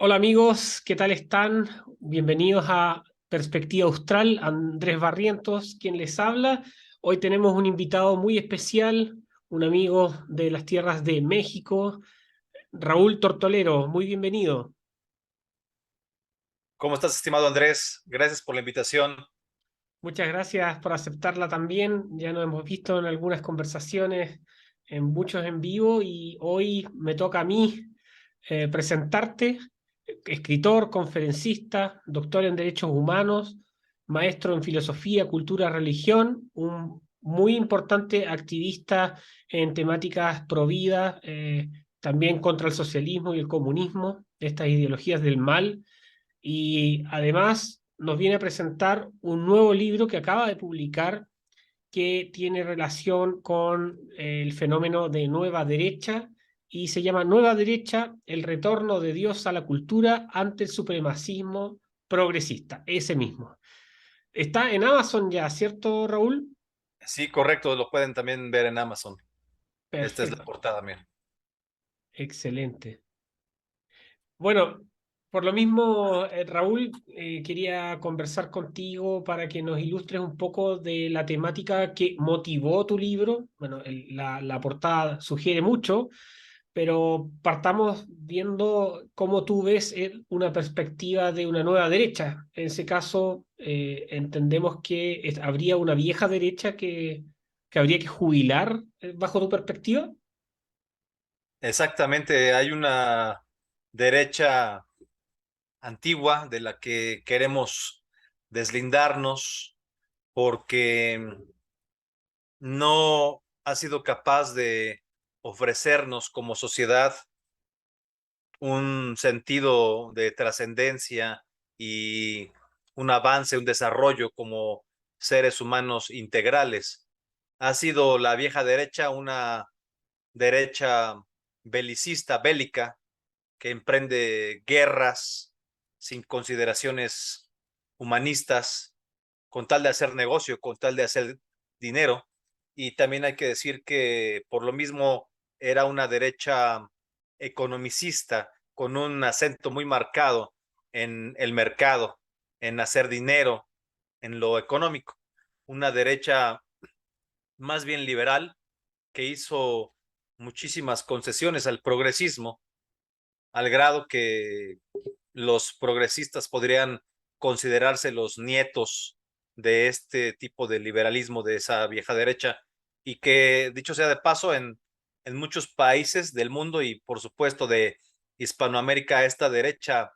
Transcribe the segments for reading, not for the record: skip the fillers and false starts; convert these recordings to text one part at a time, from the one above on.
Hola amigos, ¿qué tal están? Bienvenidos a Perspectiva Austral, Andrés Barrientos, quien les habla. Hoy tenemos un invitado muy especial, un amigo de las tierras de México, Raúl Tortolero. Muy bienvenido. ¿Cómo estás, estimado Andrés? Gracias por la invitación. Muchas gracias por aceptarla también. Ya nos hemos visto en algunas conversaciones, en muchos en vivo, y hoy me toca a mí presentarte. Escritor, conferencista, doctor en Derechos Humanos, maestro en Filosofía, Cultura, Religión, un muy importante activista en temáticas pro vida, también contra el socialismo y el comunismo, estas ideologías del mal, y además nos viene a presentar un nuevo libro que acaba de publicar que tiene relación con el fenómeno de nueva derecha y se llama Nueva Derecha, el retorno de Dios a la cultura ante el supremacismo progresista, ese mismo. Está en Amazon ya, ¿cierto, Raúl? Sí, correcto, lo pueden también ver en Amazon. Esta es la Perfecto, portada, mira. excelente. Bueno, por lo mismo, Raúl, quería conversar contigo para que nos ilustres un poco de la temática que motivó tu libro. Bueno, la portada sugiere mucho, pero partamos viendo cómo tú ves una perspectiva de una nueva derecha. En ese caso, entendemos que habría una vieja derecha que habría que jubilar, bajo tu perspectiva. Exactamente, hay una derecha antigua de la que queremos deslindarnos porque no ha sido capaz de ofrecernos como sociedad un sentido de trascendencia y un avance, un desarrollo como seres humanos integrales. Ha sido la vieja derecha una derecha belicista, bélica, que emprende guerras sin consideraciones humanistas, con tal de hacer negocio, con tal de hacer dinero. Y también hay que decir que por lo mismo era una derecha economicista, con un acento muy marcado en el mercado, en hacer dinero, en lo económico. Una derecha más bien liberal que hizo muchísimas concesiones al progresismo, al grado que los progresistas podrían considerarse los nietos de este tipo de liberalismo de esa vieja derecha y que, dicho sea de paso, en muchos países del mundo y por supuesto de Hispanoamérica, esta derecha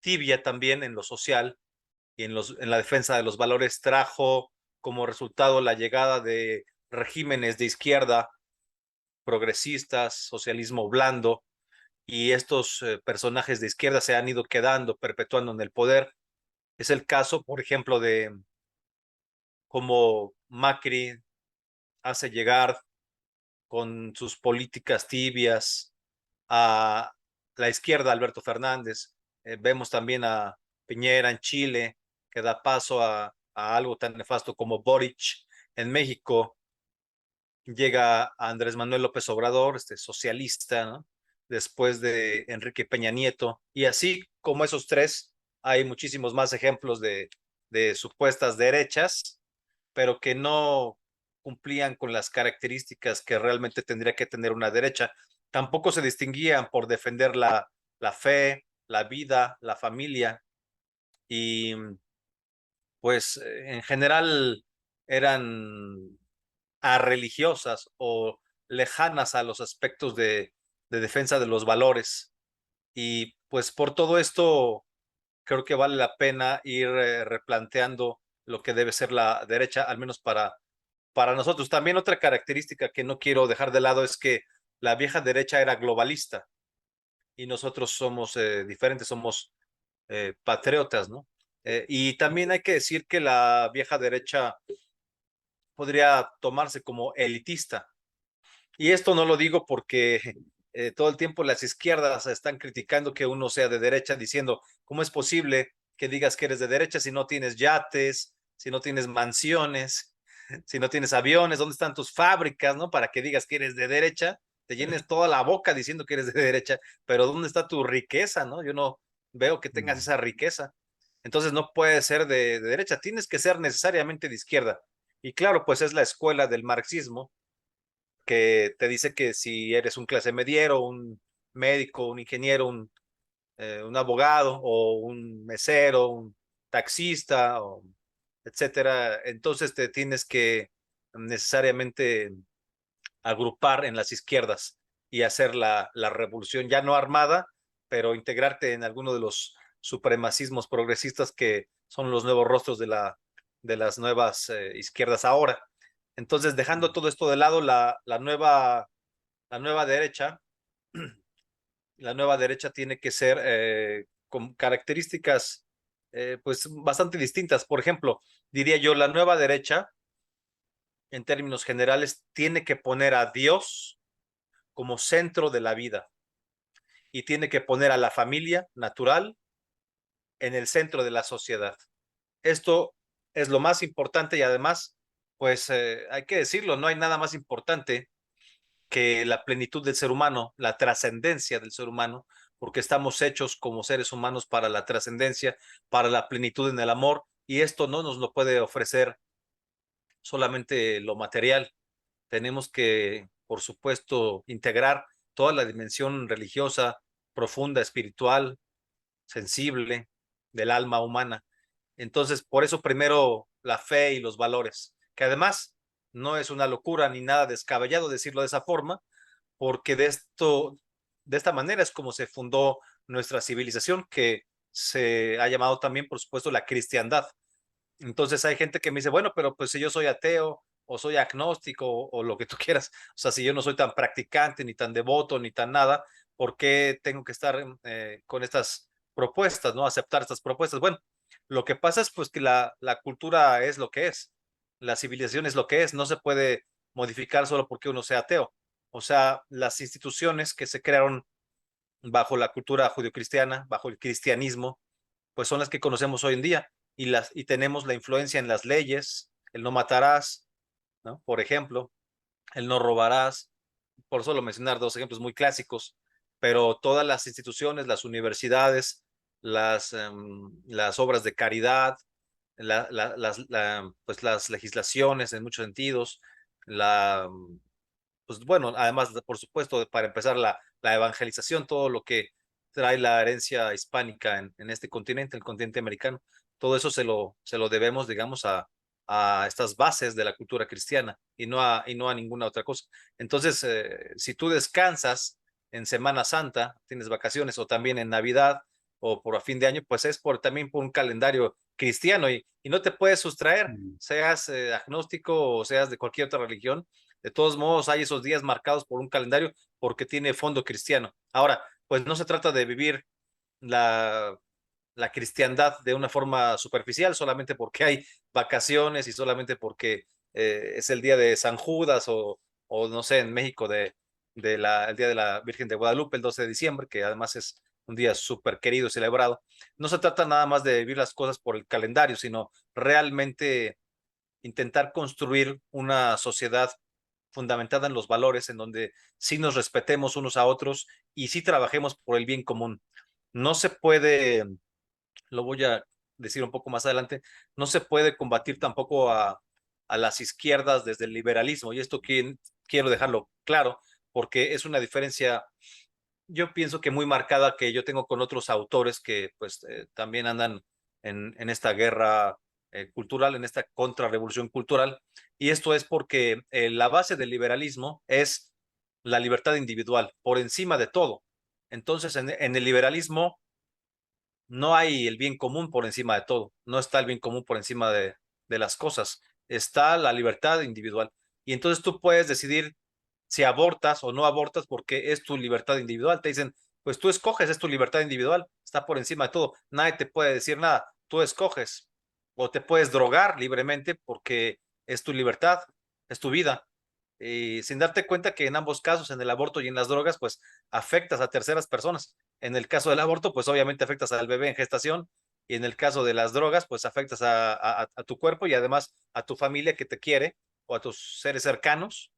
tibia también en lo social y en la defensa de los valores trajo como resultado la llegada de regímenes de izquierda, progresistas, socialismo blando, y estos personajes de izquierda se han ido quedando, perpetuando en el poder. Es el caso, por ejemplo, de cómo Macri hace llegar con sus políticas tibias a la izquierda, Alberto Fernández. Vemos también a Piñera en Chile, que da paso a algo tan nefasto como Boric en México. Llega a Andrés Manuel López Obrador, este socialista, ¿no? Después de Enrique Peña Nieto. Y así como esos tres, hay muchísimos más ejemplos de supuestas derechas, pero que no cumplían con las características que realmente tendría que tener una derecha. Tampoco se distinguían por defender la fe, la vida, la familia y pues en general eran religiosas o lejanas a los aspectos de defensa de los valores. Y pues por todo esto creo que vale la pena ir replanteando lo que debe ser la derecha, al menos para nosotros. También otra característica que no quiero dejar de lado es que la vieja derecha era globalista y nosotros somos diferentes, somos patriotas, ¿no? Y también hay que decir que la vieja derecha podría tomarse como elitista. Y esto no lo digo porque todo el tiempo las izquierdas están criticando que uno sea de derecha, diciendo, ¿cómo es posible que digas que eres de derecha si no tienes yates, si no tienes mansiones, si no tienes aviones? ¿Dónde están tus fábricas, no? Para que digas que eres de derecha. te llenes toda la boca diciendo que eres de derecha, pero ¿dónde está tu riqueza, no? Yo no veo que tengas esa riqueza. Entonces no puedes ser de derecha, tienes que ser necesariamente de izquierda. Y claro, pues es la escuela del marxismo que te dice que si eres un clase mediero, un médico, un ingeniero, un abogado o un mesero, un taxista, o etcétera, entonces te tienes que necesariamente agrupar en las izquierdas y hacer la revolución, ya no armada, pero integrarte en alguno de los supremacismos progresistas que son los nuevos rostros de las nuevas izquierdas ahora. Entonces, dejando todo esto de lado, la nueva derecha, la nueva derecha tiene que ser con características pues bastante distintas. Por ejemplo, diría yo, la nueva derecha, en términos generales, tiene que poner a Dios como centro de la vida y tiene que poner a la familia natural en el centro de la sociedad. Esto es lo más importante y además, pues hay que decirlo, no hay nada más importante que la plenitud del ser humano, la trascendencia del ser humano, porque estamos hechos como seres humanos para la trascendencia, para la plenitud en el amor, y esto no nos lo puede ofrecer solamente lo material. Tenemos que, por supuesto, integrar toda la dimensión religiosa, profunda, espiritual, sensible del alma humana. Entonces, por eso primero la fe y los valores, que además no es una locura ni nada descabellado decirlo de esa forma, porque de esta manera es como se fundó nuestra civilización, que se ha llamado también, por supuesto, la cristiandad. Entonces hay gente que me dice, bueno, pero pues si yo soy ateo o soy agnóstico o lo que tú quieras, o sea, si yo no soy tan practicante, ni tan devoto, ni tan nada, ¿por qué tengo que estar con estas propuestas, no? Aceptar estas propuestas. Bueno, lo que pasa es pues que la cultura es lo que es, la civilización es lo que es, no se puede modificar solo porque uno sea ateo. O sea, las instituciones que se crearon bajo la cultura judio-cristiana, bajo el cristianismo, pues son las que conocemos hoy en día y tenemos la influencia en las leyes, el no matarás, ¿no? Por ejemplo, el no robarás, por solo mencionar dos ejemplos muy clásicos, pero todas las instituciones, las universidades, las obras de caridad, pues las legislaciones en muchos sentidos, la, pues bueno, además, por supuesto, para empezar, la evangelización, todo lo que trae la herencia hispánica en este continente, el continente americano, todo eso se lo debemos, digamos, a estas bases de la cultura cristiana y no a ninguna otra cosa. Entonces, si tú descansas en Semana Santa, tienes vacaciones, o también en Navidad, o por a fin de año, pues es también por un calendario cristiano y no te puedes sustraer, seas agnóstico o seas de cualquier otra religión, de todos modos, hay esos días marcados por un calendario porque tiene fondo cristiano. Ahora, pues no se trata de vivir la, la cristiandad de una forma superficial, solamente porque hay vacaciones y solamente porque es el día de San Judas o no sé, en México el día de la Virgen de Guadalupe, el 12 de diciembre, que además es un día súper querido y celebrado. No se trata nada más de vivir las cosas por el calendario, sino realmente intentar construir una sociedad fundamentada en los valores, en donde sí nos respetemos unos a otros y sí trabajemos por el bien común. No se puede, lo voy a decir un poco más adelante, no se puede combatir tampoco a las izquierdas desde el liberalismo, y esto quiero dejarlo claro, porque es una diferencia, yo pienso que muy marcada que yo tengo con otros autores que pues también andan en esta guerra cultural, en esta contrarrevolución cultural. Y esto es porque la base del liberalismo es la libertad individual por encima de todo. Entonces, en el liberalismo no hay el bien común por encima de todo, no está el bien común por encima de las cosas, está la libertad individual. Y entonces tú puedes decidir si abortas o no abortas porque es tu libertad individual. Te dicen, pues tú escoges, es tu libertad individual, está por encima de todo, nadie te puede decir nada, tú escoges. O te puedes drogar libremente porque es tu libertad, es tu vida. Y sin darte cuenta que en ambos casos, en el aborto y en las drogas, pues afectas a terceras personas. En el caso del aborto, pues obviamente afectas al bebé en gestación, y en el caso de las drogas, pues afectas a tu cuerpo y además a tu familia que te quiere o a tus seres cercanos,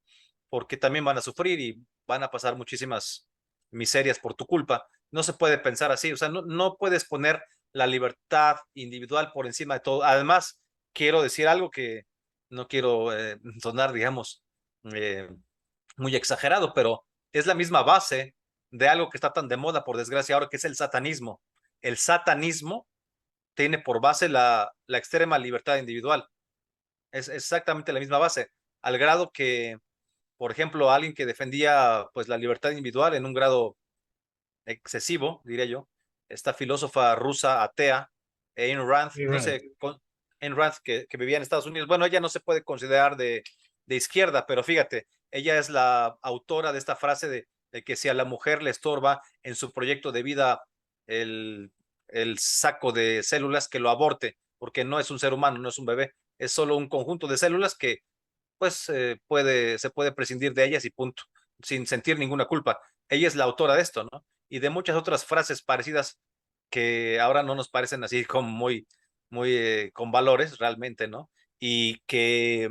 porque también van a sufrir y van a pasar muchísimas miserias por tu culpa. No se puede pensar así, o sea, no puedes poner la libertad individual por encima de todo. Además, quiero decir algo que no quiero sonar, digamos, eh, muy exagerado, pero es la misma base de algo que está tan de moda, por desgracia, ahora, que es el satanismo. El satanismo tiene por base la extrema libertad individual. Es exactamente la misma base, al grado que, por ejemplo, alguien que defendía pues la libertad individual en un grado excesivo, diré yo, esta filósofa rusa atea, Ayn Rand, Sí, no right. sé, Ayn Rand que vivía en Estados Unidos. Bueno, ella no se puede considerar de izquierda, pero fíjate, ella es la autora de esta frase de que si a la mujer le estorba en su proyecto de vida el, el saco de células, que lo aborte, porque no es un ser humano, no es un bebé, es solo un conjunto de células que pues se puede prescindir de ellas y punto, sin sentir ninguna culpa. Ella es la autora de esto, ¿no? Y de muchas otras frases parecidas que ahora no nos parecen así como muy con valores realmente, ¿no? Y que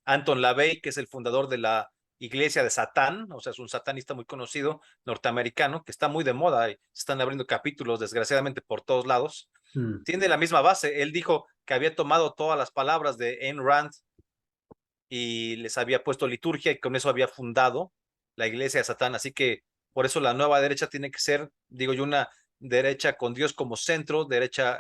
Anton LaVey, que es el fundador de la Iglesia de Satán, o sea, es un satanista muy conocido norteamericano, que está muy de moda y se están abriendo capítulos, desgraciadamente, por todos lados, Mm. tiene la misma base. Él dijo que había tomado todas las palabras de Ayn Rand y les había puesto liturgia y con eso había fundado la iglesia de Satán. Así que por eso la nueva derecha tiene que ser, digo yo, una derecha con Dios como centro, derecha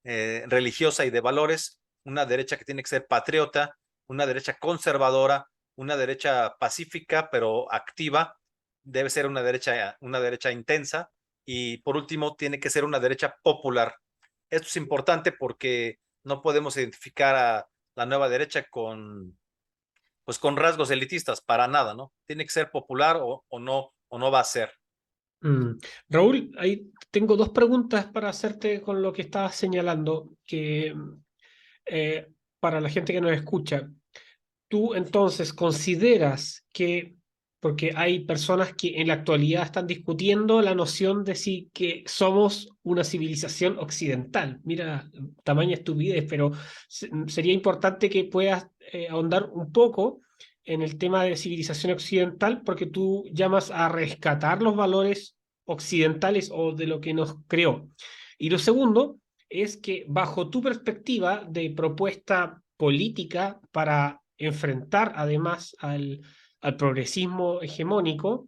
religiosa y de valores, una derecha que tiene que ser patriota, una derecha conservadora, una derecha pacífica pero activa, debe ser una derecha intensa y por último tiene que ser una derecha popular. Esto es importante porque no podemos identificar a la nueva derecha pues con rasgos elitistas, para nada, ¿no? Tiene que ser popular o no va a ser. Mm. Raúl, ahí tengo dos preguntas para hacerte con lo que estabas señalando, que eh, para la gente que nos escucha. ¿Tú entonces consideras que, porque hay personas que en la actualidad están discutiendo la noción de si que somos una civilización occidental? Mira, tamaña estupidez, pero sería importante que puedas ahondar un poco en el tema de civilización occidental, porque tú llamas a rescatar los valores occidentales o de lo que nos creó. Y lo segundo es que bajo tu perspectiva de propuesta política para enfrentar además al progresismo hegemónico,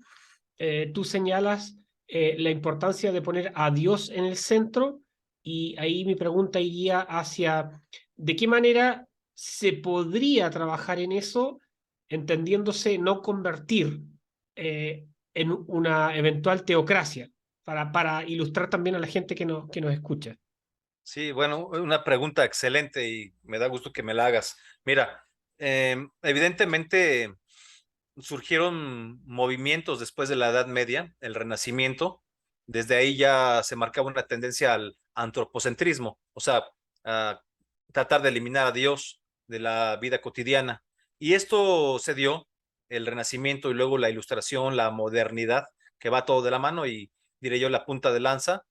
tú señalas la importancia de poner a Dios en el centro y ahí mi pregunta iría hacia de qué manera se podría trabajar en eso, entendiéndose no convertir en una eventual teocracia, para ilustrar también a la gente que nos escucha. Sí, bueno, una pregunta excelente y me da gusto que me la hagas. Mira, evidentemente surgieron movimientos después de la Edad Media, el Renacimiento. Desde ahí ya se marcaba una tendencia al antropocentrismo, o sea, a tratar de eliminar a Dios de la vida cotidiana. Y esto se dio, el Renacimiento y luego la Ilustración, la modernidad, que va todo de la mano y diré yo la punta de lanza,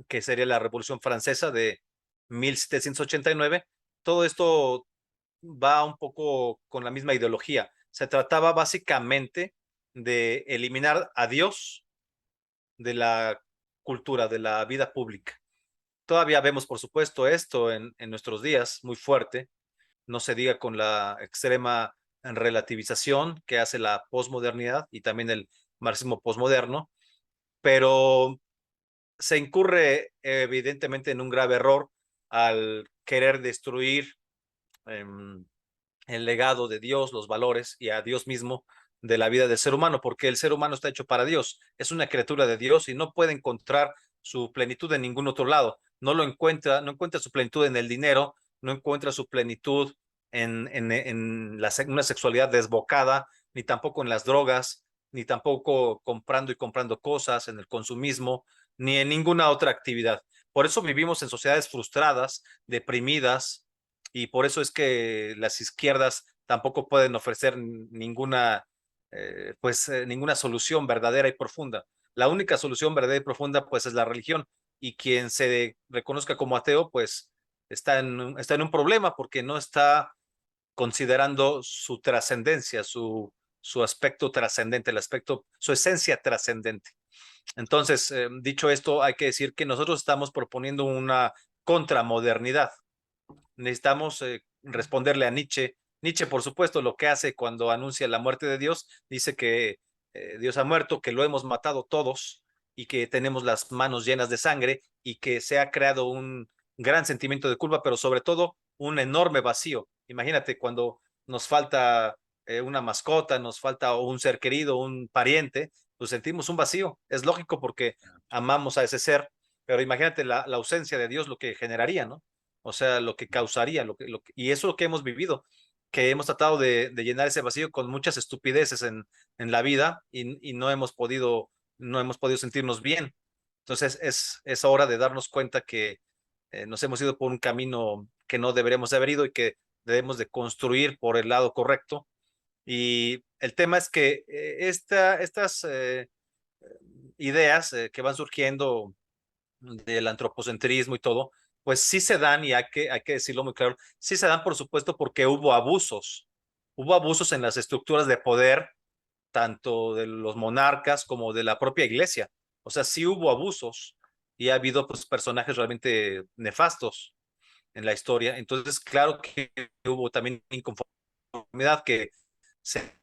que sería la Revolución Francesa de 1789. Todo esto va un poco con la misma ideología. Se trataba básicamente de eliminar a Dios de la cultura, de la vida pública. Todavía vemos, por supuesto, esto en nuestros días muy fuerte, no se diga con la extrema relativización que hace la posmodernidad y también el marxismo posmoderno, pero se incurre evidentemente en un grave error al querer destruir eh, el legado de Dios, los valores y a Dios mismo de la vida del ser humano, porque el ser humano está hecho para Dios, es una criatura de Dios y no puede encontrar su plenitud en ningún otro lado. No encuentra su plenitud en el dinero, no encuentra su plenitud una sexualidad desbocada, ni tampoco en las drogas, ni tampoco comprando y comprando cosas, en el consumismo, ni en ninguna otra actividad. Por eso vivimos en sociedades frustradas, deprimidas, y por eso es que las izquierdas tampoco pueden ofrecer ninguna solución verdadera y profunda. La única solución verdadera y profunda pues es la religión y quien se reconozca como ateo pues está en un problema porque no está considerando su trascendencia, su aspecto trascendente, su esencia trascendente. Entonces, dicho esto, hay que decir que nosotros estamos proponiendo una contramodernidad. Necesitamos responderle a Nietzsche. Nietzsche, por supuesto, lo que hace cuando anuncia la muerte de Dios, dice que Dios ha muerto, que lo hemos matado todos y que tenemos las manos llenas de sangre y que se ha creado un gran sentimiento de culpa, pero sobre todo un enorme vacío. Imagínate cuando nos falta una mascota, nos falta un ser querido, un pariente, pues sentimos un vacío. Es lógico porque amamos a ese ser, pero imagínate la ausencia de Dios, lo que generaría, ¿no? O sea, lo que causaría, y eso es lo que hemos vivido, que hemos tratado de llenar ese vacío con muchas estupideces en la vida y no hemos podido sentirnos bien. Entonces es hora de darnos cuenta que nos hemos ido por un camino que no deberíamos haber ido y que debemos de construir por el lado correcto. Y el tema es que estas ideas que van surgiendo del antropocentrismo y todo, pues sí se dan, y hay que decirlo muy claro, sí se dan, por supuesto, porque hubo abusos en las estructuras de poder, tanto de los monarcas como de la propia iglesia. O sea, sí hubo abusos y ha habido pues personajes realmente nefastos en la historia. Entonces, claro que hubo también inconformidad que se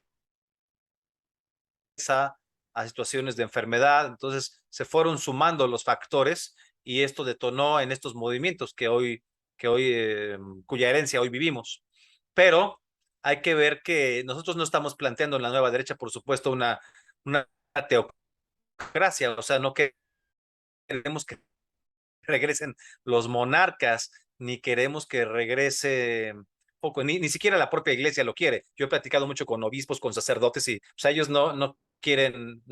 a situaciones de enfermedad. Entonces se fueron sumando los factores y esto detonó en estos movimientos cuya herencia hoy vivimos. Pero hay que ver que nosotros no estamos planteando en la nueva derecha, por supuesto, una teocracia, o sea, no queremos que regresen los monarcas, ni queremos que regrese poco, ni siquiera la propia iglesia lo quiere. Yo he platicado mucho con obispos, con sacerdotes, y o sea, ellos no quieren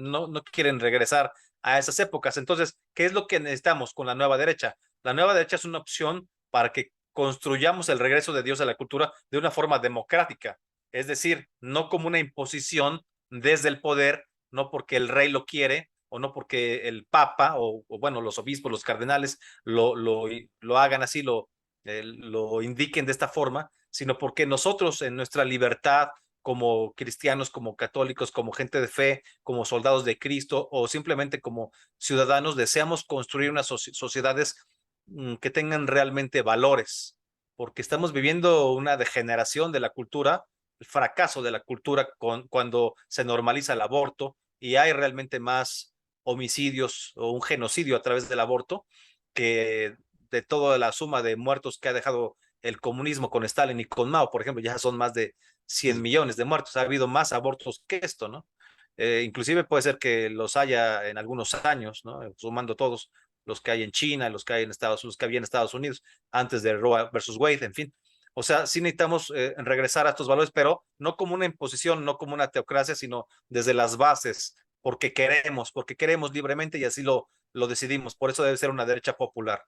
regresar a esas épocas. Entonces, ¿qué es lo que necesitamos con la nueva derecha? La nueva derecha es una opción para que construyamos el regreso de Dios a la cultura de una forma democrática, es decir, no como una imposición desde el poder, no porque el rey lo quiere o no porque el papa o bueno, los obispos, los cardenales lo hagan así, lo indiquen de esta forma, sino porque nosotros en nuestra libertad como cristianos, como católicos, como gente de fe, como soldados de Cristo o simplemente como ciudadanos, deseamos construir unas sociedades que tengan realmente valores, porque estamos viviendo una degeneración de la cultura, el fracaso de la cultura cuando se normaliza el aborto y hay realmente más homicidios o un genocidio a través del aborto que de toda la suma de muertos que ha dejado el comunismo con Stalin y con Mao, por ejemplo, ya son más de 100 millones de muertos. Ha habido más abortos que esto, ¿no? Inclusive puede ser que los haya en algunos años, ¿no? Sumando todos los que hay en China, los que hay en Estados Unidos, que había en Estados Unidos, antes de Roe versus Wade, en fin. O sea, sí necesitamos regresar a estos valores, pero no como una imposición, no como una teocracia, sino desde las bases, porque queremos libremente y así lo decidimos. Por eso debe ser una derecha popular.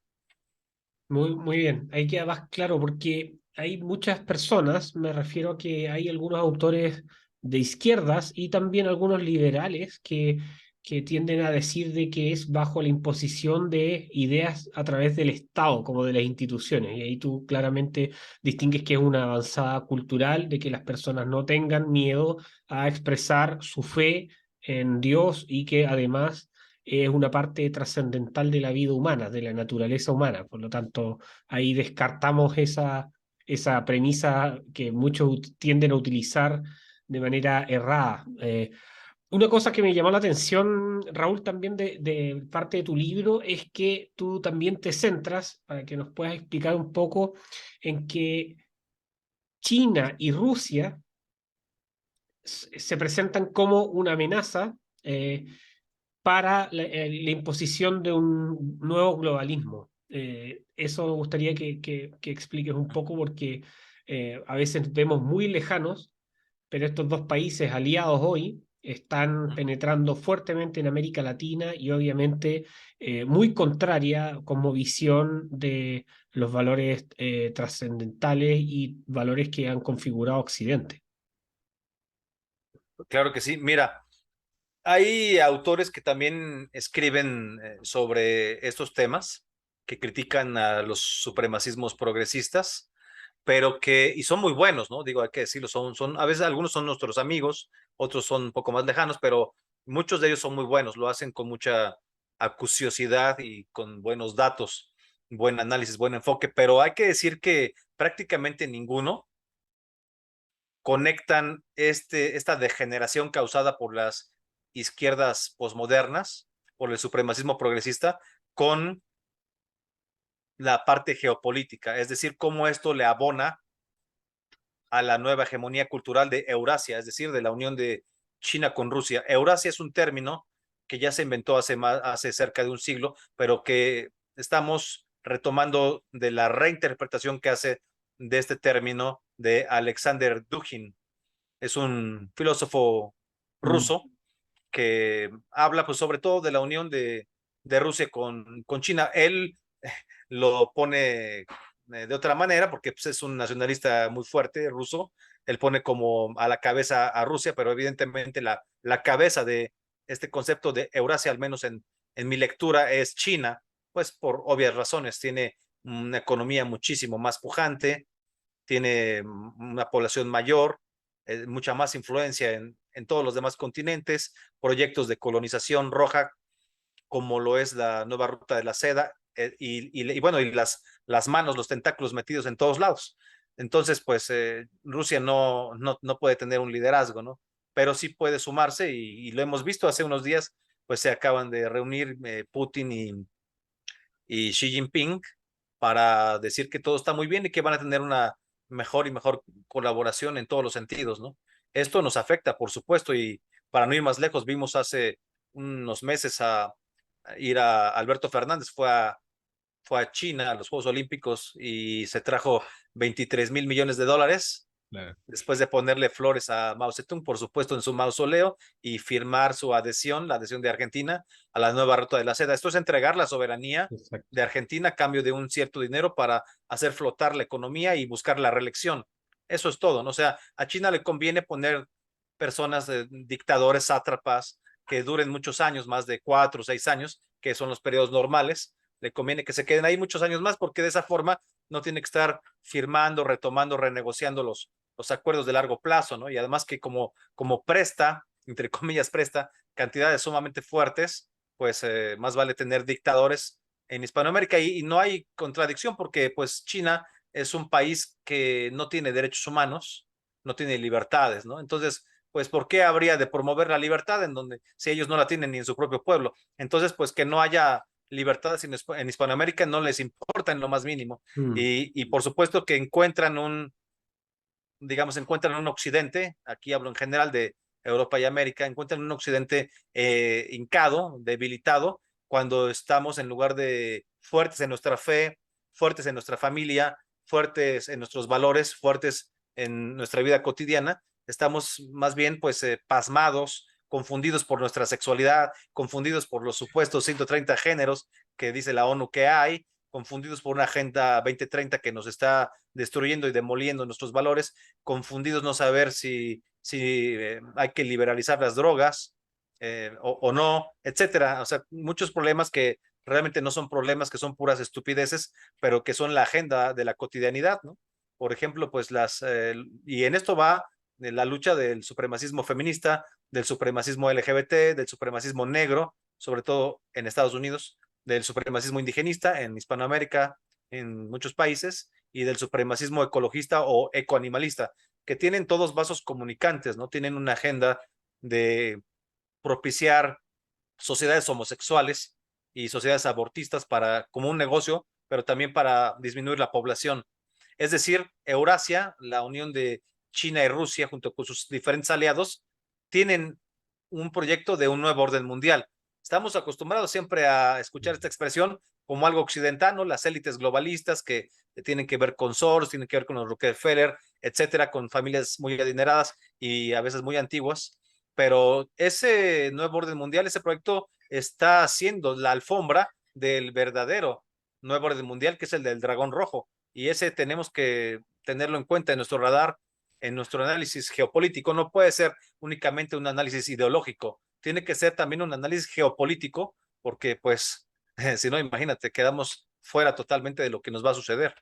Muy bien, ahí queda más claro porque hay muchas personas, me refiero a que hay algunos autores de izquierdas y también algunos liberales que tienden a decir de que es bajo la imposición de ideas a través del Estado, como de las instituciones. Y ahí tú claramente distingues que es una avanzada cultural de que las personas no tengan miedo a expresar su fe en Dios y que además es una parte trascendental de la vida humana, de la naturaleza humana. Por lo tanto, ahí descartamos esa premisa que muchos tienden a utilizar de manera errada. Una cosa que me llamó la atención, Raúl, también de parte de tu libro, es que tú también te centras, para que nos puedas explicar un poco, en que China y Rusia se presentan como una amenaza para la imposición de un nuevo globalismo. Eso me gustaría que expliques un poco porque a veces vemos muy lejanos, pero estos dos países aliados hoy están penetrando fuertemente en América Latina y obviamente muy contraria como visión de los valores trascendentales y valores que han configurado Occidente. Claro que sí. Mira, hay autores que también escriben sobre estos temas, que critican a los supremacismos progresistas. pero y son muy buenos, ¿no? Digo, hay que decirlo, a veces algunos son nuestros amigos, otros son un poco más lejanos, pero muchos de ellos son muy buenos, lo hacen con mucha acuciosidad y con buenos datos, buen análisis, buen enfoque, pero hay que decir que prácticamente ninguno conectan esta degeneración causada por las izquierdas posmodernas, por el supremacismo progresista, con la parte geopolítica, es decir, cómo esto le abona a la nueva hegemonía cultural de Eurasia, es decir, de la unión de China con Rusia. Eurasia es un término que ya se inventó hace cerca de un siglo, pero que estamos retomando de la reinterpretación que hace de este término de Alexander Dugin. Es un filósofo Mm. ruso que habla pues sobre todo de la unión de Rusia con China. Él lo pone de otra manera porque pues, es un nacionalista muy fuerte ruso. Él pone como a la cabeza a Rusia, pero evidentemente la cabeza de este concepto de Eurasia, al menos en mi lectura, es China, pues por obvias razones. Tiene una economía muchísimo más pujante, tiene una población mayor, mucha más influencia en todos los demás continentes, proyectos de colonización roja, como lo es la nueva ruta de la seda, bueno, y las manos, los tentáculos metidos en todos lados. Entonces, pues Rusia no puede tener un liderazgo, ¿no? Pero sí puede sumarse y lo hemos visto hace unos días, pues se acaban de reunir Putin y Xi Jinping para decir que todo está muy bien y que van a tener una mejor y mejor colaboración en todos los sentidos, ¿no? Esto nos afecta, por supuesto, y para no ir más lejos, vimos hace unos meses a ir a Alberto Fernández, fue a China a los Juegos Olímpicos y se trajo 23.000 millones de dólares Claro. después de ponerle flores a Mao Zedong, por supuesto, en su mausoleo y firmar su adhesión, la adhesión de Argentina a la nueva ruta de la seda. Esto es entregar la soberanía Exacto. de Argentina a cambio de un cierto dinero para hacer flotar la economía y buscar la reelección. Eso es todo, ¿no? O sea, a China le conviene poner personas, dictadores, sátrapas, que duren muchos años, más de 4 o 6 años, que son los periodos normales. Le conviene que se queden ahí muchos años más porque de esa forma no tiene que estar firmando, retomando, renegociando los acuerdos de largo plazo, ¿no? Y además que como presta, entre comillas, presta cantidades sumamente fuertes, pues más vale tener dictadores en Hispanoamérica y no hay contradicción porque pues China es un país que no tiene derechos humanos, no tiene libertades, ¿no? Entonces, pues, ¿por qué habría de promover la libertad en donde si ellos no la tienen ni en su propio pueblo? Entonces, pues que no haya libertades en Hispanoamérica no les importa en lo más mínimo. Mm. Y por supuesto que encuentran un occidente, aquí hablo en general de Europa y América, encuentran un occidente hincado, debilitado, cuando estamos en lugar de fuertes en nuestra fe, fuertes en nuestra familia, fuertes en nuestros valores, fuertes en nuestra vida cotidiana, estamos más bien pues pasmados, confundidos por nuestra sexualidad, confundidos por los supuestos 130 géneros que dice la ONU que hay, confundidos por una agenda 2030 que nos está destruyendo y demoliendo nuestros valores, confundidos no saber si hay que liberalizar las drogas o no, etcétera. O sea, muchos problemas que realmente no son problemas, que son puras estupideces, pero que son la agenda de la cotidianidad, ¿no? Por ejemplo, pues y en esto va la lucha del supremacismo feminista, del supremacismo LGBT, del supremacismo negro, sobre todo en Estados Unidos, del supremacismo indigenista en Hispanoamérica, en muchos países, y del supremacismo ecologista o ecoanimalista, que tienen todos vasos comunicantes, ¿no? Tienen una agenda de propiciar sociedades homosexuales y sociedades abortistas como un negocio, pero también para disminuir la población. Es decir, Eurasia, la unión de China y Rusia, junto con sus diferentes aliados, tienen un proyecto de un nuevo orden mundial. Estamos acostumbrados siempre a escuchar esta expresión como algo occidental, ¿no? Las élites globalistas que tienen que ver con Soros, tienen que ver con los Rockefeller, etcétera, con familias muy adineradas y a veces muy antiguas. Pero ese nuevo orden mundial, ese proyecto está haciendo la alfombra del verdadero nuevo orden mundial, que es el del dragón rojo. Y ese tenemos que tenerlo en cuenta en nuestro radar, en nuestro análisis geopolítico. No puede ser únicamente un análisis ideológico, tiene que ser también un análisis geopolítico, porque pues, si no, imagínate, quedamos fuera totalmente de lo que nos va a suceder.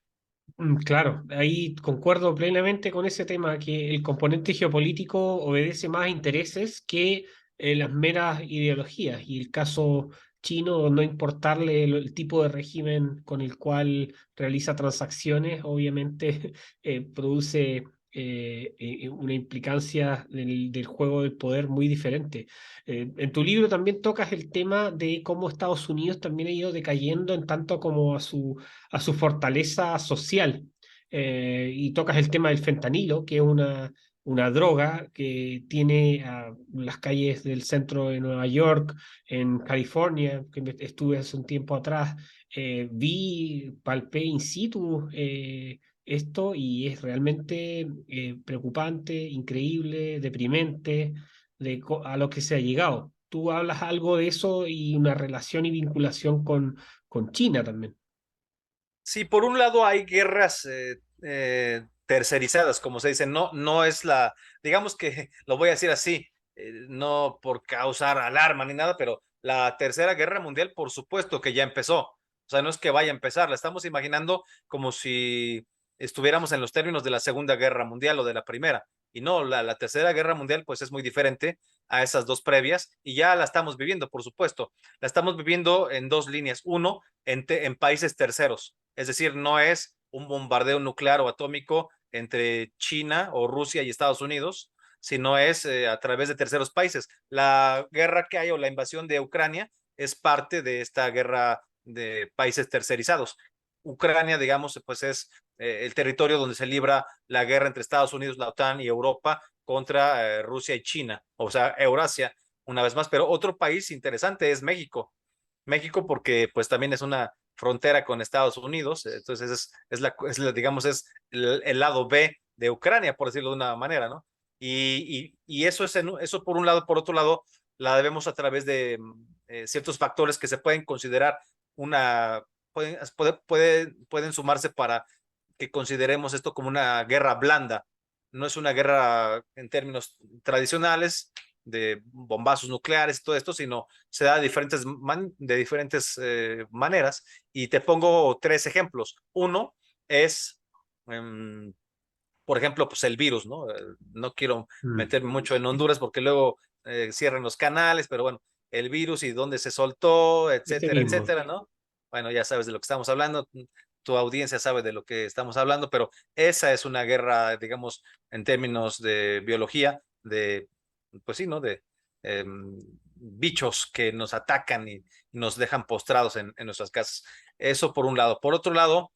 Claro, ahí concuerdo plenamente con ese tema, que el componente geopolítico obedece más a intereses que las meras ideologías. Y el caso chino, no importarle el tipo de régimen con el cual realiza transacciones, obviamente produce una implicancia del juego del poder muy diferente. En tu libro también tocas el tema de cómo Estados Unidos también ha ido decayendo en tanto como a su fortaleza social. Y tocas el tema del fentanilo, que es una droga que tiene las calles del centro de Nueva York, en California, que estuve hace un tiempo atrás, palpé in situ esto y es realmente preocupante, increíble, deprimente a lo que se ha llegado. Tú hablas algo de eso y una relación y vinculación con China también. Sí, por un lado hay guerras tercerizadas, como se dice, no es digamos que lo voy a decir así, no por causar alarma ni nada, pero la Tercera Guerra Mundial, por supuesto que ya empezó. O sea, no es que vaya a empezar, la estamos imaginando como si estuviéramos en los términos de la Segunda Guerra Mundial o de la Primera. Y no, la Tercera Guerra Mundial pues es muy diferente a esas dos previas y ya la estamos viviendo, por supuesto. La estamos viviendo en dos líneas. Uno, en países terceros. Es decir, no es un bombardeo nuclear o atómico entre China o Rusia y Estados Unidos, sino es a través de terceros países. La guerra que hay o la invasión de Ucrania es parte de esta guerra de países tercerizados. Ucrania, digamos, pues es el territorio donde se libra la guerra entre Estados Unidos, la OTAN y Europa contra Rusia y China, o sea, Eurasia, una vez más. Pero otro país interesante es México. México porque pues también es una frontera con Estados Unidos, entonces digamos, es el lado B de Ucrania, por decirlo de una manera, ¿no? Y eso eso por un lado, por otro lado, la debemos a través de ciertos factores que se pueden considerar una, pueden sumarse para que consideremos esto como una guerra blanda. No es una guerra en términos tradicionales de bombazos nucleares y todo esto, sino se da de diferentes maneras. Y te pongo tres ejemplos. Uno es, um, por ejemplo, pues el virus, ¿no? No quiero Mm. meterme mucho en Honduras porque luego cierran los canales, pero bueno, el virus y dónde se soltó, Ese etcétera, mismo. etcétera, ¿no? Bueno, ya sabes de lo que estamos hablando, tu audiencia sabe de lo que estamos hablando, pero esa es una guerra, digamos, en términos de biología, pues sí, ¿no? De eh, bichos que nos atacan y nos dejan postrados en nuestras casas. Eso por un lado. Por otro lado,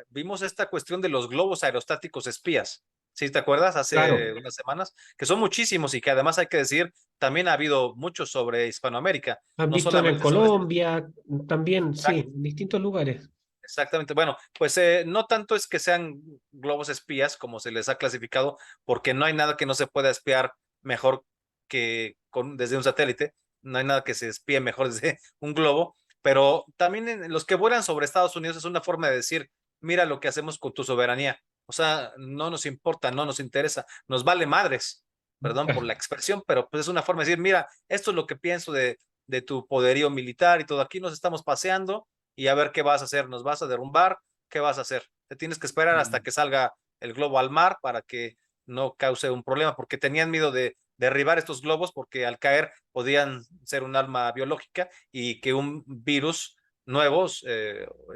vimos esta cuestión de los globos aerostáticos espías. ¿Sí te acuerdas? Hace Claro, unas semanas, que son muchísimos y que además hay que decir, también ha habido muchos sobre Hispanoamérica, han no visto en solamente sobre... Colombia, también, sí, en distintos lugares. Exactamente. Bueno, pues no tanto es que sean globos espías como se les ha clasificado, porque no hay nada que no se pueda espiar mejor que desde un satélite, no hay nada que se espíe mejor desde un globo, pero también los que vuelan sobre Estados Unidos es una forma de decir, mira lo que hacemos con tu soberanía. O sea, no nos importa, no nos interesa, nos vale madres, perdón por la expresión, pero pues es una forma de decir, mira, esto es lo que pienso de tu poderío militar y todo, aquí nos estamos paseando y a ver qué vas a hacer, nos vas a derrumbar, ¿qué vas a hacer? Te tienes que esperar hasta Mm. que salga el globo al mar para que no cause un problema, porque tenían miedo de derribar estos globos porque al caer podían ser un arma biológica y que un virus nuevo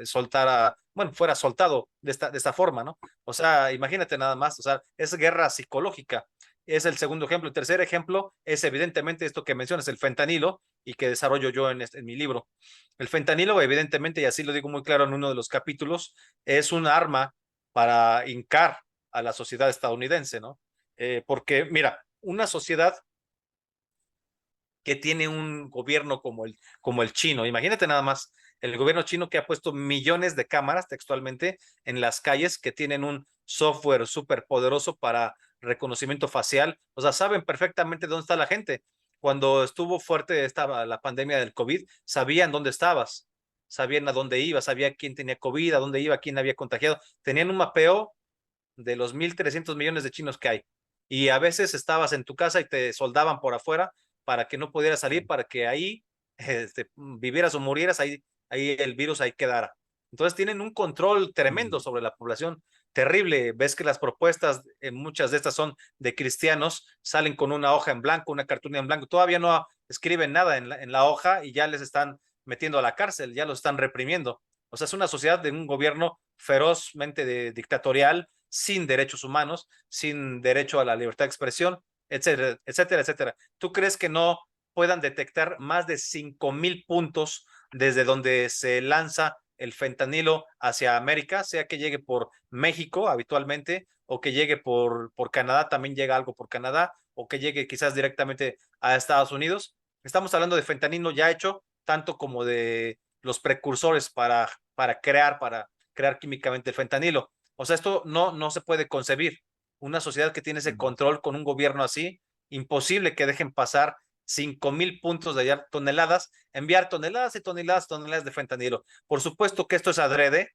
soltara, bueno, fuera soltado de esta forma, ¿no? O sea, imagínate nada más, o sea, es guerra psicológica. Es el segundo ejemplo. El tercer ejemplo es evidentemente esto que mencionas, el fentanilo, y que desarrollo yo en mi libro. El fentanilo, evidentemente, y así lo digo muy claro en uno de los capítulos, es un arma para hincar a la sociedad estadounidense, ¿no? Porque, mira, una sociedad que tiene un gobierno como el chino, imagínate nada más, el gobierno chino que ha puesto millones de cámaras textualmente en las calles que tienen un software súper poderoso para reconocimiento facial, o sea, saben perfectamente dónde está la gente. Cuando estuvo fuerte la pandemia del COVID, sabían dónde estabas, sabían a dónde ibas, sabían quién tenía COVID, a dónde iba, quién había contagiado. Tenían un mapeo de los 1.300 millones de chinos que hay. Y a veces estabas en tu casa y te soldaban por afuera para que no pudieras salir, para que ahí vivieras o murieras, ahí el virus ahí quedara. Entonces tienen un control tremendo sobre la población, terrible. Ves que las propuestas, muchas de estas son de cristianos, salen con una hoja en blanco, una cartulina en blanco, todavía no escriben nada en la hoja y ya les están metiendo a la cárcel, ya los están reprimiendo. O sea, es una sociedad de un gobierno ferozmente dictatorial, sin derechos humanos, sin derecho a la libertad de expresión, etcétera, etcétera, etcétera. ¿Tú crees que no puedan detectar más de 5,000 puntos desde donde se lanza el fentanilo hacia América, sea que llegue por México habitualmente o que llegue por Canadá, también llega algo por Canadá, o que llegue quizás directamente a Estados Unidos? Estamos hablando de fentanilo ya hecho, tanto como de los precursores para crear químicamente el fentanilo. O sea, esto no se puede concebir. Una sociedad que tiene ese control con un gobierno así, imposible que dejen pasar 5,000 puntos de hallar toneladas, enviar toneladas y toneladas, toneladas de fentanilo. Por supuesto que esto es adrede,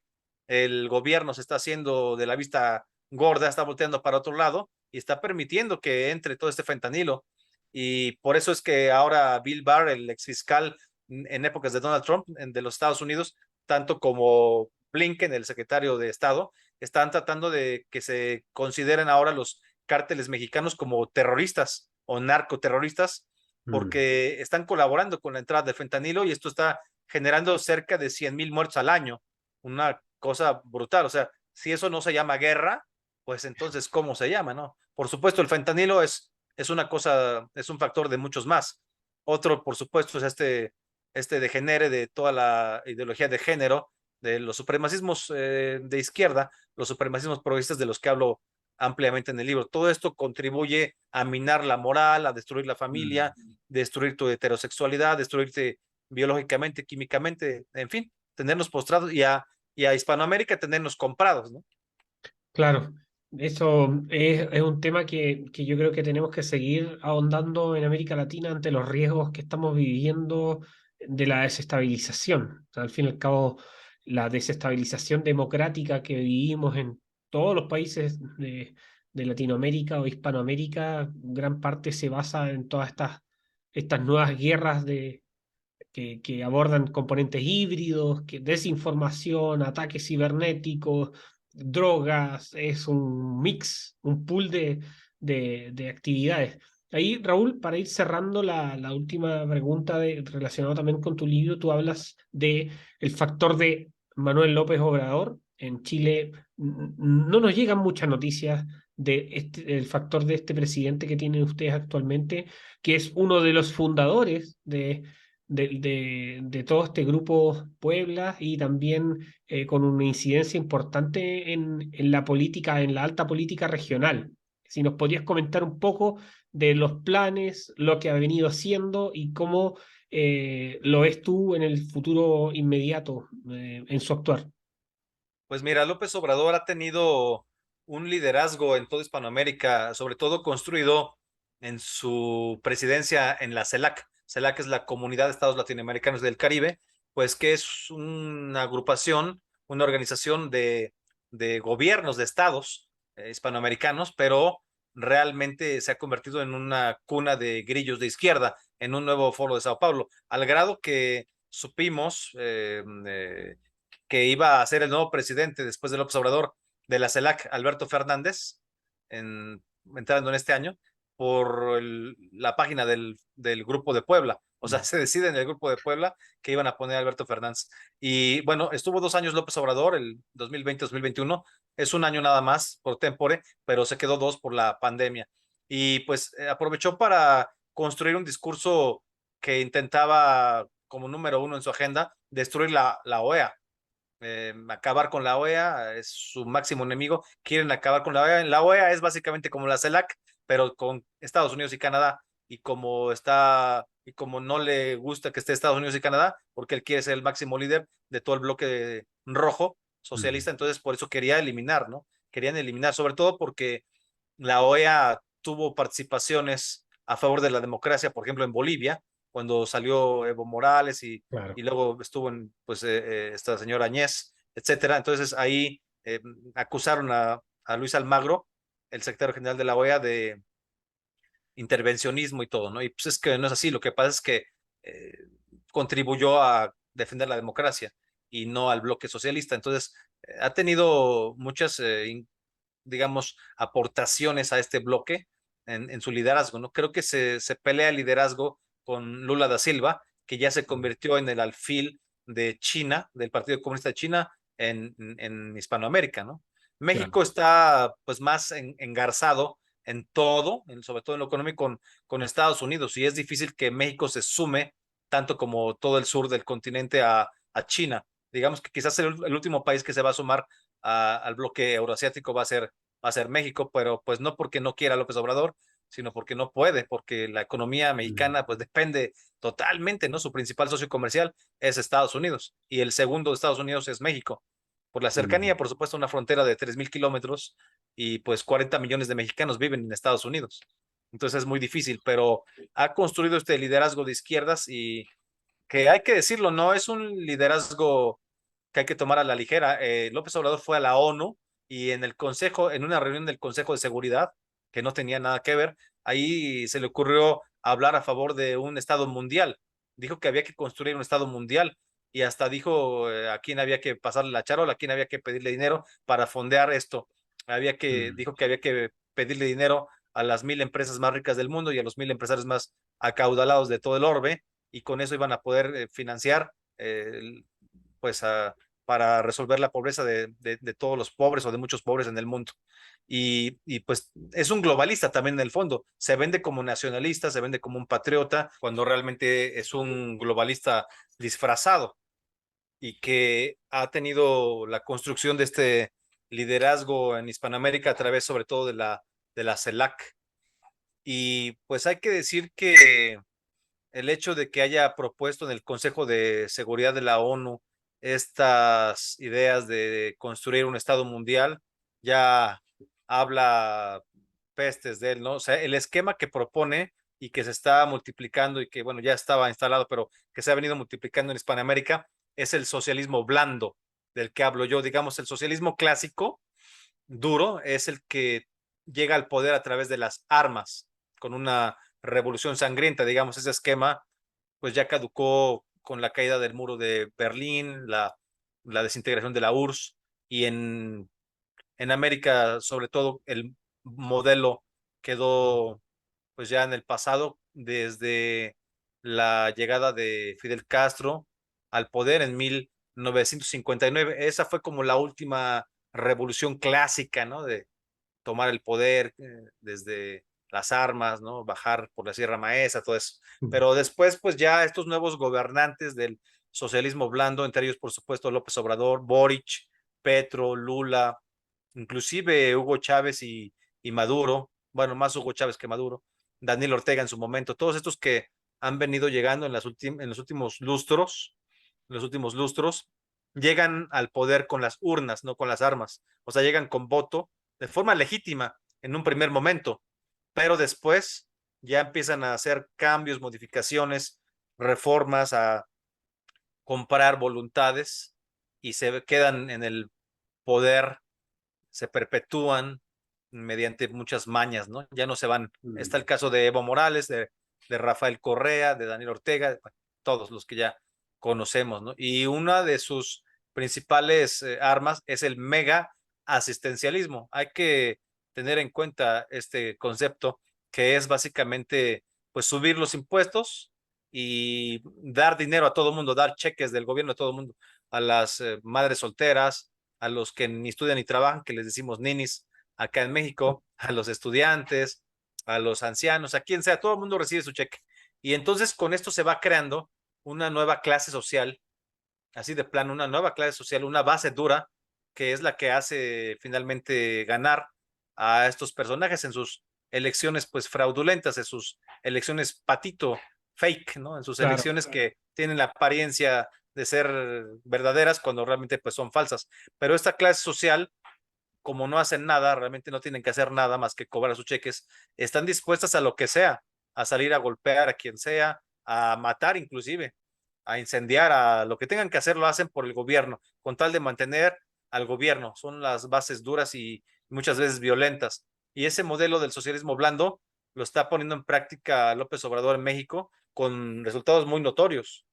el gobierno se está haciendo de la vista gorda, está volteando para otro lado y está permitiendo que entre todo este fentanilo. Y por eso es que ahora Bill Barr, el exfiscal en épocas de Donald Trump de los Estados Unidos, tanto como Blinken, el secretario de Estado, están tratando de que se consideren ahora los cárteles mexicanos como terroristas o narcoterroristas, porque están colaborando con la entrada de fentanilo y esto está generando cerca de 100,000 muertos al año. Una cosa brutal. O sea, si eso no se llama guerra, pues entonces, ¿cómo se llama, no? Por supuesto, el fentanilo es una cosa, es un factor de muchos más. Otro, por supuesto, es este degenere de toda la ideología de género, de los supremacismos de izquierda, los supremacismos progresistas de los que hablo ampliamente en el libro. Todo esto contribuye a minar la moral, a destruir la familia, destruir tu heterosexualidad, destruirte biológicamente, químicamente, en fin, tenernos postrados y a Hispanoamérica tenernos comprados, ¿no? Claro, eso es un tema que yo creo que tenemos que seguir ahondando en América Latina ante los riesgos que estamos viviendo de la desestabilización. O sea, al fin y al cabo, la desestabilización democrática que vivimos en todos los países de Latinoamérica o Hispanoamérica, gran parte se basa en todas estas nuevas guerras que abordan componentes híbridos, desinformación, ataques cibernéticos, drogas, es un mix, un pool de actividades. Ahí, Raúl, para ir cerrando la última pregunta relacionada también con tu libro, tú hablas de el factor de Manuel López Obrador. En Chile no nos llegan muchas noticias el factor de este presidente que tienen ustedes actualmente, que es uno de los fundadores de todo este grupo Puebla y también con una incidencia importante en la política, en la alta política regional. Si nos podrías comentar un poco de los planes, lo que ha venido haciendo y cómo lo ves tú en el futuro inmediato en su actuar. Pues mira, López Obrador ha tenido un liderazgo en toda Hispanoamérica, sobre todo construido en su presidencia en la CELAC. CELAC es la Comunidad de Estados Latinoamericanos del Caribe, pues que es una agrupación, una organización de gobiernos de estados hispanoamericanos, pero realmente se ha convertido en una cuna de grillos de izquierda, en un nuevo foro de Sao Paulo, al grado que supimos que iba a ser el nuevo presidente después del López Obrador de la CELAC, Alberto Fernández, entrando en este año, por la página del Grupo de Puebla. O sea, se decide en el Grupo de Puebla que iban a poner a Alberto Fernández. Y bueno, estuvo 2 años López Obrador, el 2020-2021, es un año nada más por tempore, pero se quedó 2 por la pandemia. Y pues aprovechó para construir un discurso que intentaba, como número uno en su agenda, destruir la OEA, acabar con la OEA, es su máximo enemigo, quieren acabar con la OEA. La OEA es básicamente como la CELAC, pero con Estados Unidos y Canadá, y como no le gusta que esté Estados Unidos y Canadá, porque él quiere ser el máximo líder de todo el bloque rojo socialista, entonces por eso quería eliminar, ¿no? Querían eliminar, sobre todo porque la OEA tuvo participaciones a favor de la democracia, por ejemplo, en Bolivia, cuando salió Evo Morales Claro. y luego estuvo en, pues, esta señora Añez, etcétera. Entonces ahí acusaron a Luis Almagro, el secretario general de la OEA, de intervencionismo y todo, ¿no? Y pues es que no es así, lo que pasa es que eh, contribuyó a defender la democracia. y no al bloque socialista. Entonces, ha tenido muchas, digamos, aportaciones a este bloque en su liderazgo, ¿no? Creo que se pelea el liderazgo con Lula da Silva, que ya se convirtió en el alfil de China, del Partido Comunista de China en Hispanoamérica, ¿no? Claro. México está pues más engarzado en todo, sobre todo en lo económico, con Estados Unidos, y es difícil que México se sume tanto como todo el sur del continente a China. Digamos que quizás el último país que se va a sumar al bloque euroasiático va a ser México, pero pues no porque no quiera López Obrador, sino porque no puede, porque la economía Mm. mexicana pues depende totalmente, ¿no? Su principal socio comercial es Estados Unidos y el segundo de Estados Unidos es México. Por la Mm. cercanía, por supuesto, una frontera de 3,000 kilómetros y pues 40 millones de mexicanos viven en Estados Unidos. Entonces es muy difícil, pero ha construido este liderazgo de izquierdas y que hay que decirlo, no es un liderazgo que hay que tomar a la ligera. López Obrador fue a la ONU y en el Consejo, en una reunión del Consejo de Seguridad, que no tenía nada que ver, ahí se le ocurrió hablar a favor de un Estado mundial. Dijo que había que construir un Estado mundial y hasta dijo a quién había que pasarle la charola, a quién había que pedirle dinero para fondear esto. Mm. Dijo que había que pedirle dinero a las 1,000 empresas más ricas del mundo y a los 1,000 empresarios más acaudalados de todo el orbe, y con eso iban a poder financiar pues para resolver la pobreza de todos los pobres o de muchos pobres en el mundo. Y pues es un globalista también en el fondo. Se vende como nacionalista, se vende como un patriota, cuando realmente es un globalista disfrazado y que ha tenido la construcción de este liderazgo en Hispanoamérica a través sobre todo de la CELAC. Y pues hay que decir que el hecho de que haya propuesto en el Consejo de Seguridad de la ONU estas ideas de construir un Estado mundial, ya habla pestes de él, ¿no? O sea, el esquema que propone y que se está multiplicando y que, bueno, ya estaba instalado, pero que se ha venido multiplicando en Hispanoamérica, es el socialismo blando del que hablo yo. Digamos, el socialismo clásico, duro, es el que llega al poder a través de las armas, con una revolución sangrienta, digamos, ese esquema pues ya caducó con la caída del muro de Berlín, la desintegración de la URSS, y en América, sobre todo, el modelo quedó pues ya en el pasado desde la llegada de Fidel Castro al poder en 1959. Esa fue como la última revolución clásica, ¿no? De tomar el poder desde las armas, ¿no? Bajar por la Sierra Maestra, todo eso. Mm. Pero después, pues ya estos nuevos gobernantes del socialismo blando, entre ellos, por supuesto, López Obrador, Boric, Petro, Lula, inclusive Hugo Chávez y Maduro, bueno, más Hugo Chávez que Maduro, Daniel Ortega en su momento, todos estos que han venido llegando en los últimos lustros, llegan al poder con las urnas, no con las armas. O sea, llegan con voto de forma legítima en un primer momento, pero después ya empiezan a hacer cambios, modificaciones, reformas, a comprar voluntades y se quedan en el poder, se perpetúan mediante muchas mañas, ¿no? Ya no se van. Está Mm. el caso de Evo Morales, de Rafael Correa, de Daniel Ortega, todos los que ya conocemos, ¿no? Y una de sus principales armas es el mega asistencialismo. Hay que tener en cuenta este concepto, que es básicamente pues subir los impuestos y dar dinero a todo el mundo, dar cheques del gobierno a todo el mundo, a las madres solteras, a los que ni estudian ni trabajan, que les decimos ninis acá en México, a los estudiantes, a los ancianos, a quien sea, todo el mundo recibe su cheque. Y entonces con esto se va creando una nueva clase social, así de plano, una nueva clase social, una base dura, que es la que hace finalmente ganar a estos personajes en sus elecciones pues fraudulentas, en sus elecciones patito, fake, ¿no? En sus Claro. elecciones que tienen la apariencia de ser verdaderas cuando realmente pues son falsas. Pero esta clase social, como no hacen nada, realmente no tienen que hacer nada más que cobrar sus cheques, están dispuestas a lo que sea, a salir a golpear a quien sea, a matar inclusive, a incendiar, a lo que tengan que hacer lo hacen por el gobierno, con tal de mantener al gobierno. Son las bases duras y muchas veces violentas. Y ese modelo del socialismo blando lo está poniendo en práctica López Obrador en México con resultados muy Mm. notorios,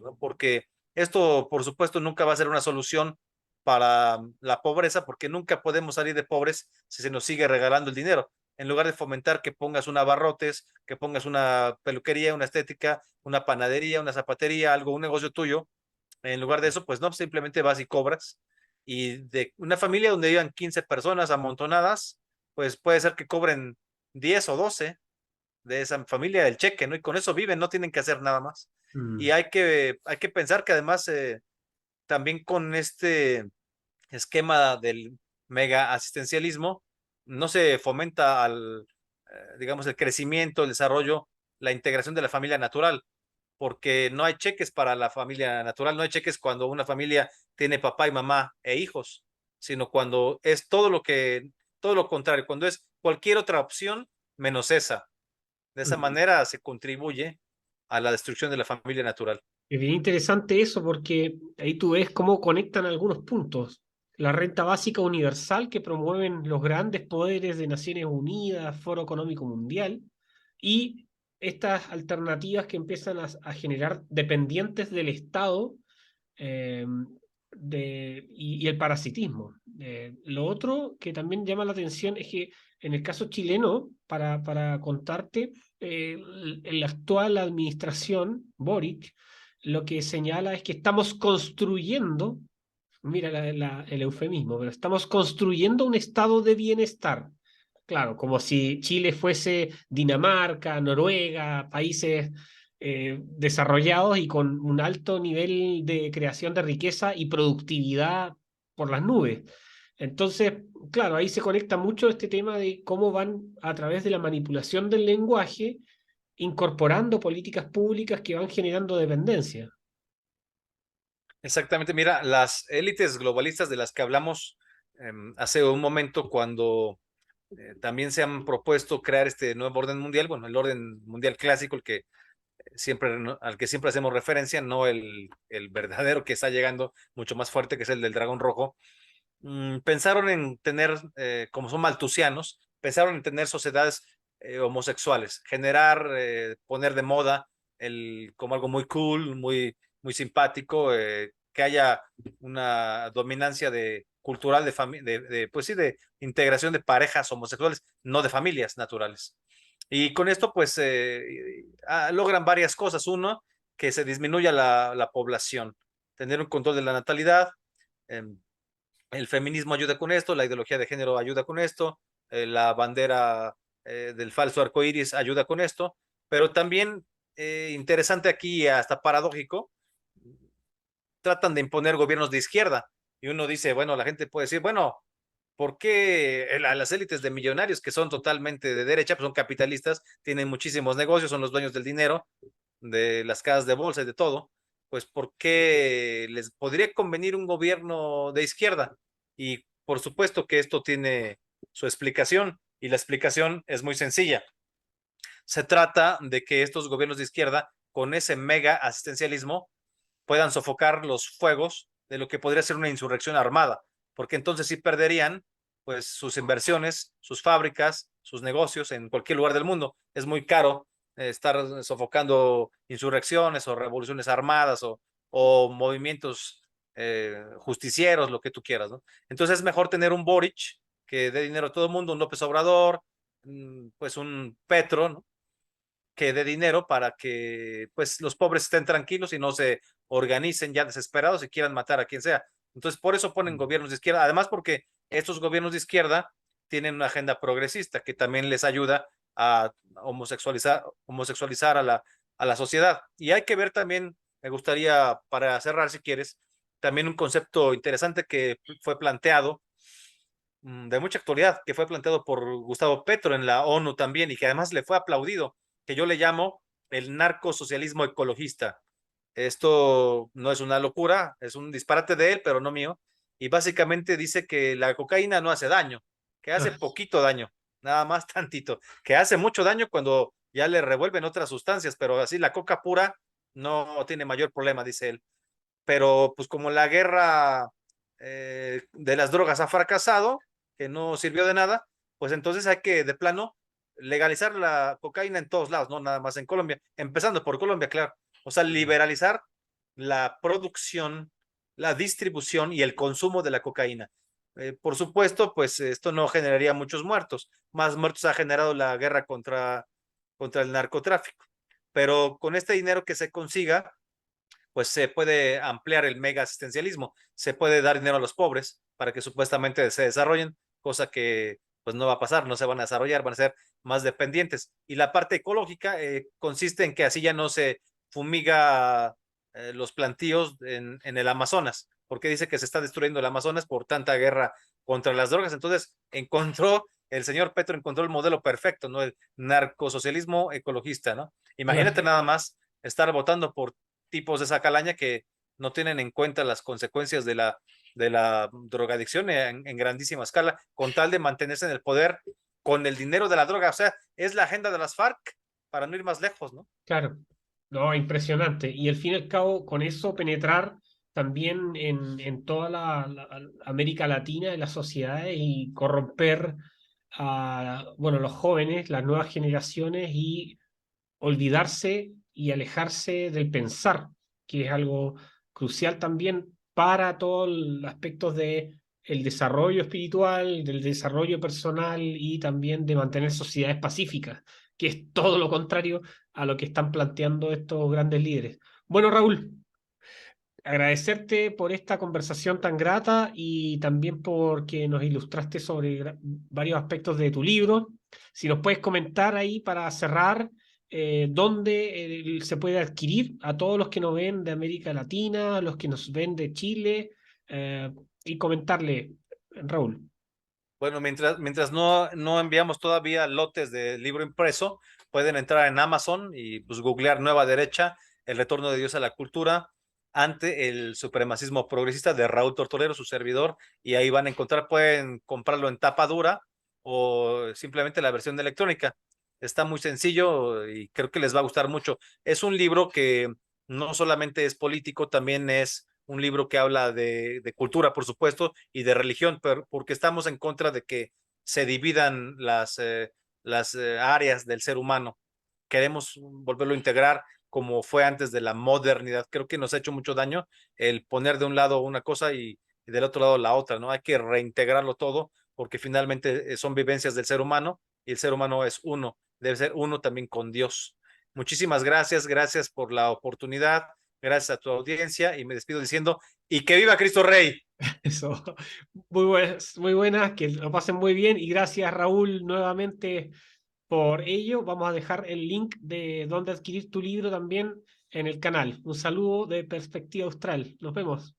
¿no? Porque Esto, por supuesto, nunca va a ser una solución para la pobreza, porque nunca podemos salir de pobres si se nos sigue regalando el dinero. En lugar de fomentar que pongas un abarrotes, que pongas una peluquería, una estética, una panadería, una zapatería, algo, un negocio tuyo, en lugar de eso, pues no, simplemente vas y cobras. Y de una familia donde vivan 15 personas amontonadas, pues puede ser que cobren 10 o 12 de esa familia el cheque, ¿no? Y con eso viven, no tienen que hacer nada más. Y Mm. hay que pensar que además también con este esquema del mega asistencialismo no se fomenta digamos, el crecimiento, el desarrollo, la integración de la familia natural, porque no hay cheques para la familia natural, no hay cheques cuando una familia tiene papá y mamá e hijos, sino cuando es todo lo contrario, cuando es cualquier otra opción menos esa. De esa Mm. manera se contribuye a la destrucción de la familia natural. Es bien interesante eso porque ahí tú ves cómo conectan algunos puntos. La renta básica universal que promueven los grandes poderes de Naciones Unidas, Foro Económico Mundial, y estas alternativas que empiezan a generar dependientes del Estado, eh, y el parasitismo. Lo otro que también llama la atención es que en el caso chileno, para contarte, la actual administración, Boric, lo que señala es que estamos construyendo, mira el eufemismo, pero estamos construyendo un estado de bienestar. Claro, como si Chile fuese Dinamarca, Noruega, países desarrollados y con un alto nivel de creación de riqueza y productividad por las nubes. Entonces, claro, ahí se conecta mucho este tema de cómo van a través de la manipulación del lenguaje incorporando políticas públicas que van generando dependencia. Exactamente, mira, las élites globalistas de las que hablamos hace un momento, cuando también se han propuesto crear este nuevo orden mundial, bueno, el orden mundial clásico, el que siempre, al que siempre hacemos referencia, no el verdadero que está llegando mucho más fuerte, que es el del dragón rojo. Pensaron en tener, como son maltusianos, pensaron en tener sociedades homosexuales, generar, poner de moda como algo muy cool, muy simpático, que haya una dominancia cultural pues sí, de integración de parejas homosexuales, no de familias naturales. Y con esto, pues, logran varias cosas. Uno, que se disminuya la población, tener un control de la natalidad. em, el feminismo ayuda con esto, la ideología de género ayuda con esto, la bandera del falso arcoíris ayuda con esto, pero también interesante aquí, hasta paradójico, tratan de imponer gobiernos de izquierda. Y uno dice, bueno, la gente puede decir, bueno, ¿por qué las élites de millonarios que son totalmente de derecha, pues son capitalistas, tienen muchísimos negocios, son los dueños del dinero, de las casas de bolsa y de todo? Pues ¿por qué les podría convenir un gobierno de izquierda? Y por supuesto que esto tiene su explicación, y la explicación es muy sencilla. Se trata de que estos gobiernos de izquierda, con ese mega asistencialismo, puedan sofocar los fuegos de lo que podría ser una insurrección armada, porque entonces sí perderían pues sus inversiones, sus fábricas, sus negocios en cualquier lugar del mundo. Es muy caro estar sofocando insurrecciones o revoluciones armadas o movimientos justicieros, lo que tú quieras, ¿no? Entonces es mejor tener un Boric que dé dinero a todo el mundo, un López Obrador, pues un Petro, ¿no?, que dé dinero para que pues los pobres estén tranquilos y no se organicen ya desesperados y quieran matar a quien sea. Entonces, por eso ponen gobiernos de izquierda, además porque estos gobiernos de izquierda tienen una agenda progresista que también les ayuda a homosexualizar a la sociedad. Y hay que ver también, me gustaría, para cerrar si quieres, también un concepto interesante que fue planteado, de mucha actualidad, que fue planteado por Gustavo Petro en la ONU también, y que además le fue aplaudido, que yo le llamo el narcosocialismo ecologista. Esto no es una locura, es un disparate de él, pero no mío. Y básicamente dice que la cocaína no hace daño, que hace Ah, poquito daño, nada más tantito, que hace mucho daño cuando ya le revuelven otras sustancias, pero así la coca pura no tiene mayor problema, dice él. Pero pues como la guerra de las drogas ha fracasado, que no sirvió de nada, pues entonces hay que de plano legalizar la cocaína en todos lados, no nada más en Colombia, empezando por Colombia, claro. O sea, liberalizar la producción, la distribución y el consumo de la cocaína. Por supuesto, pues esto no generaría muchos muertos. Más muertos ha generado la guerra contra el narcotráfico. Pero con este dinero que se consiga, pues se puede ampliar el mega asistencialismo, se puede dar dinero a los pobres para que supuestamente se desarrollen, cosa que pues no va a pasar, no se van a desarrollar, van a ser más dependientes. Y la parte ecológica consiste en que así ya no se fumiga los plantíos en el Amazonas, porque dice que se está destruyendo el Amazonas por tanta guerra contra las drogas. Entonces el señor Petro encontró el modelo perfecto, ¿no? El narcosocialismo ecologista, ¿no? Claro. Imagínate nada más estar votando por tipos de esa calaña que no tienen en cuenta las consecuencias de la drogadicción en grandísima escala, con tal de mantenerse en el poder con el dinero de la droga. O sea, es la agenda de las FARC para no ir más lejos, ¿no? Claro, no, impresionante. Y al fin y al cabo, con eso penetrar también en toda la América Latina, en las sociedades y corromper a, bueno, los jóvenes, las nuevas generaciones y olvidarse y alejarse del pensar, que es algo crucial también para todos los aspectos de el desarrollo espiritual, del desarrollo personal y también de mantener sociedades pacíficas, que es todo lo contrario a lo que están planteando estos grandes líderes. Bueno, Raúl, agradecerte por esta conversación tan grata y también porque nos ilustraste sobre varios aspectos de tu libro. Si nos puedes comentar ahí para cerrar, dónde se puede adquirir a todos los que nos ven de América Latina, los que nos ven de Chile, eh, y comentarle, Raúl. Bueno, mientras no enviamos todavía lotes de libro impreso, pueden entrar en Amazon y pues googlear Nueva Derecha, el retorno de Dios a la cultura ante el supremacismo progresista de Raúl Tortolero, su servidor, y ahí van a encontrar, pueden comprarlo en tapa dura o simplemente la versión electrónica. Está muy sencillo y creo que les va a gustar mucho. Es un libro que no solamente es político, también es un libro que habla de cultura, por supuesto, y de religión, pero porque estamos en contra de que se dividan las áreas del ser humano. Queremos volverlo a integrar como fue antes de la modernidad. Creo que nos ha hecho mucho daño el poner de un lado una cosa y del otro lado la otra, ¿no? Hay que reintegrarlo todo porque finalmente son vivencias del ser humano y el ser humano es uno, debe ser uno también con Dios. Muchísimas gracias, gracias por la oportunidad, gracias a tu audiencia y me despido diciendo, y que viva Cristo Rey. Eso, muy buenas, que lo pasen muy bien y gracias, Raúl, nuevamente por ello. Vamos a dejar el link de dónde adquirir tu libro también en el canal. Un saludo de Perspectiva Austral. Nos vemos.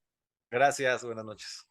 Gracias, buenas noches.